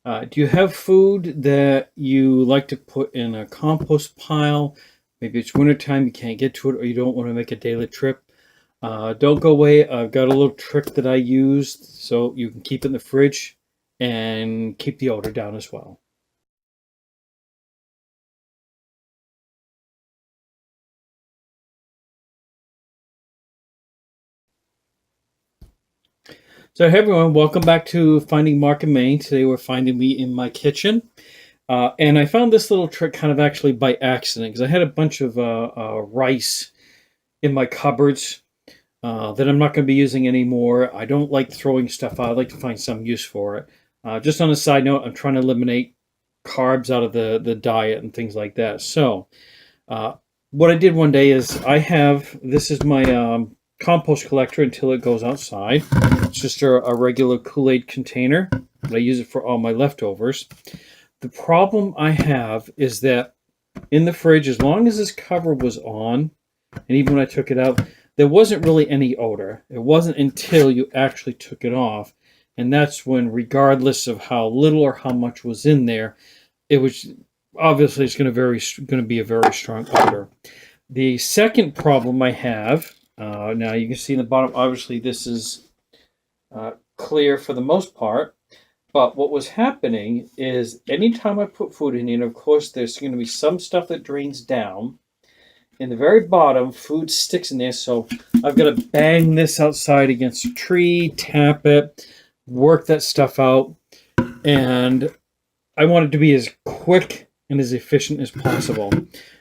Do you have food that you like to put in a compost pile? Maybe it's wintertime, you can't get to it, or you don't want to make a daily trip. Don't go away. I've got a little trick that I used so you can keep it in the fridge and keep the odor down as well. So hey everyone, welcome back to Finding Mark and Maine. Today we're finding me in my kitchen. And I found this little trick kind of actually by accident because I had a bunch of rice in my cupboards that I'm not going to be using anymore. I don't like throwing stuff out. I like to find some use for it. Just on a side note, I'm trying to eliminate carbs out of the diet and things like that. So uh, what I did one day is this is my compost collector until it goes outside. It's just a regular Kool-Aid container. I use it for all my leftovers. The problem I have is that in the fridge, as long as this cover was on, and even when I took it out, there wasn't really any odor. It wasn't until you actually took it off, and that's when, regardless of how little or how much was in there, it was obviously it's going to be a very strong odor. The second problem I have, now you can see in the bottom, obviously this is clear for the most part. But what was happening is anytime I put food in here, of course, there's going to be some stuff that drains down. In the very bottom, food sticks in there, so I've got to bang this outside against a tree, tap it, work that stuff out, and I want it to be as quick and as efficient as possible.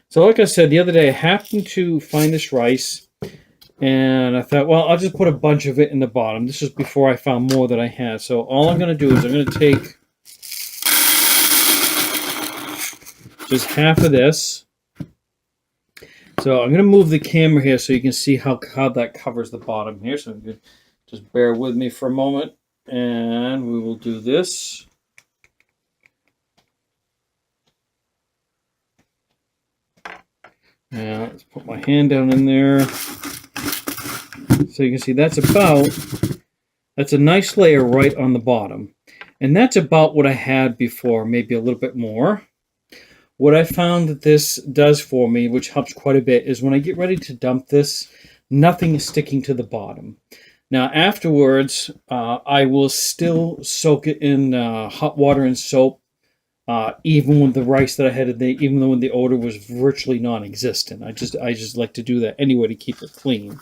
So like I said, the other day I happened to find this rice, and I thought, well, I'll just put a bunch of it in the bottom. This was before I found more that I had. So all I'm going to do is I'm going to take just half of this. So I'm going to move the camera here so you can see how that covers the bottom here. So you just bear with me for a moment, and we will do this. Now let's put my hand down in there. So you can see that's a nice layer right on the bottom. And that's about what I had before, maybe a little bit more. What I found that this does for me, which helps quite a bit, is when I get ready to dump this, nothing is sticking to the bottom. Now afterwards, I will still soak it in hot water and soap, even with the rice that I had in there, even though the odor was virtually non-existent. I just like to do that anyway to keep it clean.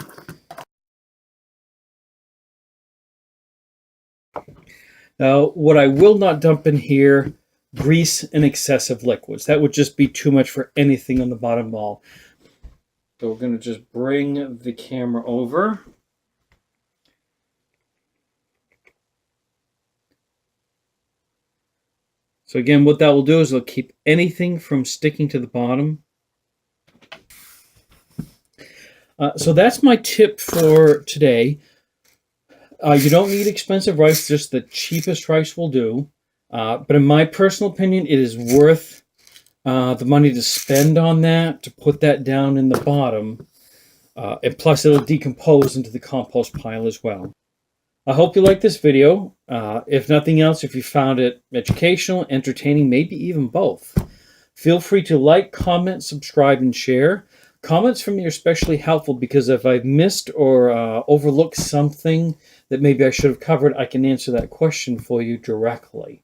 Now, what I will not dump in here, grease and excessive liquids. That would just be too much for anything on the bottom wall. So we're going to just bring the camera over. So again, what that will do is it'll keep anything from sticking to the bottom. So that's my tip for today. You don't need expensive rice, just the cheapest rice will do. But in my personal opinion, it is worth the money to spend on that, to put that down in the bottom. And plus, it'll decompose into the compost pile as well. I hope you liked this video. If nothing else, if you found it educational, entertaining, maybe even both, feel free to like, comment, subscribe, and share. Comments from me are especially helpful because if I've missed or overlooked something that maybe I should have covered, I can answer that question for you directly.